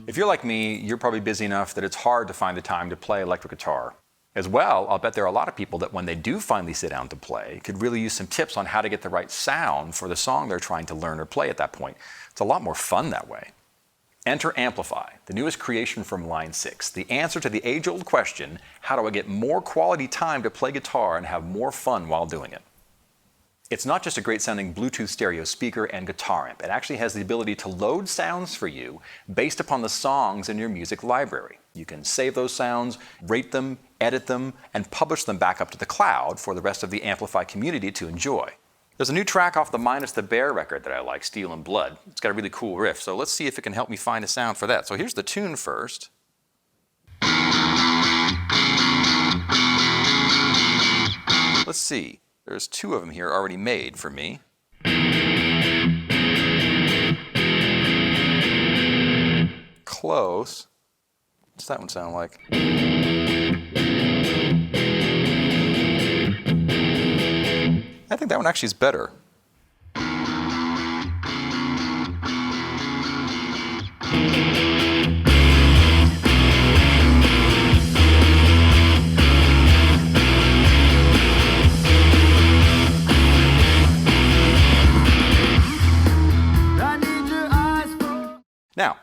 If you're like me, you're probably busy enough that it's hard to find the time to play electric guitar. As well, I'll bet there are a lot of people that when they do finally sit down to play, could really use some tips on how to get the right sound for the song they're trying to learn or play at that point. It's a lot more fun that way. Enter AMPLIFi, the newest creation from Line 6, the answer to the age-old question, how do I get more quality time to play guitar and have more fun while doing it? It's not just a great sounding Bluetooth stereo speaker and guitar amp. It actually has the ability to load sounds for you based upon the songs in your music library. You can save those sounds, rate them, edit them, and publish them back up to the cloud for the rest of the AMPLIFi community to enjoy. There's a new track off the Minus the Bear record that I like, Steel and Blood. It's got a really cool riff, so let's see if it can help me find a sound for that. So here's the tune first. Let's see. There's two of them here already made for me. Close. What's that one sound like? I think that one actually is better. Now,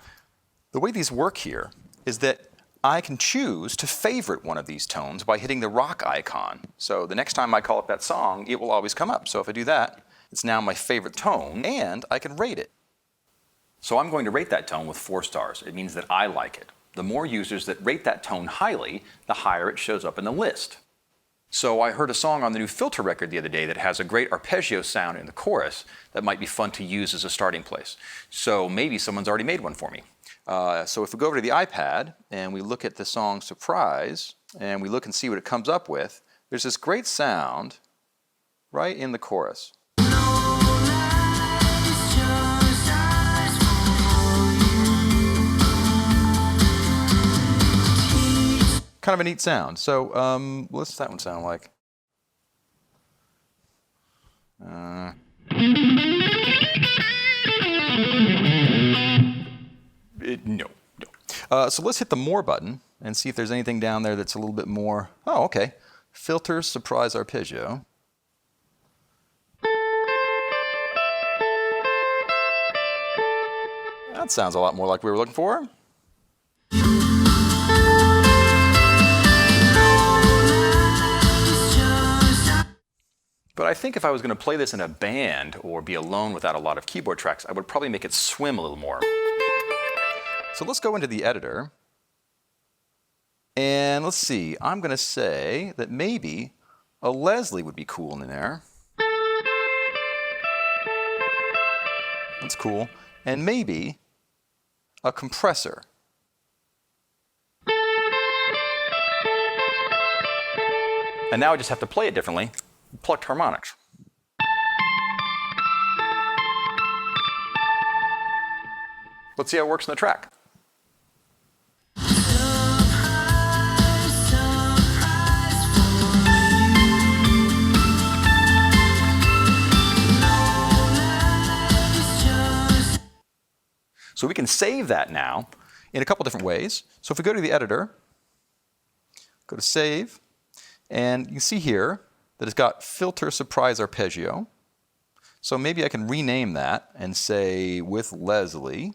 the way these work here is that I can choose to favorite one of these tones by hitting the rock icon. So the next time I call up that song, it will always come up. So if I do that, it's now my favorite tone, and I can rate it. So I'm going to rate that tone with 4 stars. It means that I like it. The more users that rate that tone highly, the higher it shows up in the list. So I heard a song on the new Filter record the other day that has a great arpeggio sound in the chorus that might be fun to use as a starting place. So maybe someone's already made one for me. So if we go over to the iPad and we look at the song Surprise and we look and see what it comes up with, there's this great sound right in the chorus. Kind of a neat sound. So what's that one sound like? No. So let's hit the More button and see if there's anything down there that's a little bit more. Oh, okay. Filter Surprise Arpeggio. That sounds a lot more like we were looking for. But I think if I was going to play this in a band or be alone without a lot of keyboard tracks, I would probably make it swim a little more. So let's go into the editor. And let's see, I'm going to say that maybe a Leslie would be cool in there. That's cool. And maybe a compressor. And now I just have to play it differently. Plucked harmonics. Let's see how it works in the track. So we can save that now in a couple different ways. So if we go to the editor, go to Save, and you can see here that it's got Filter Surprise Arpeggio. So maybe I can rename that and say with Leslie.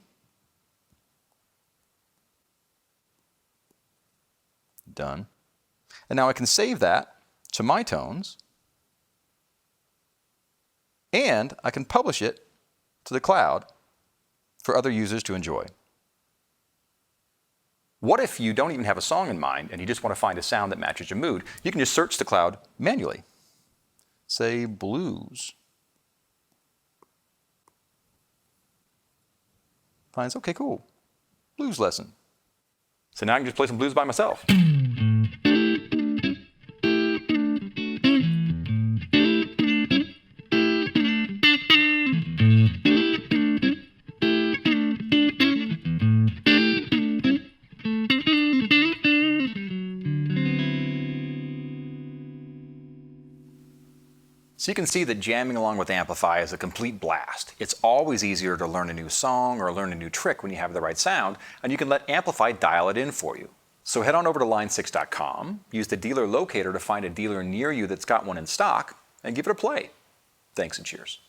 Done. And now I can save that to my tones, and I can publish it to the cloud for other users to enjoy. What if you don't even have a song in mind and you just want to find a sound that matches your mood? You can just search the cloud manually. Say blues. Finds, okay, cool. Blues lesson. So now I can just play some blues by myself. So you can see that jamming along with AMPLIFi is a complete blast. It's always easier to learn a new song or learn a new trick when you have the right sound, and you can let AMPLIFi dial it in for you. So head on over to line6.com, use the dealer locator to find a dealer near you that's got one in stock, and give it a play. Thanks and cheers.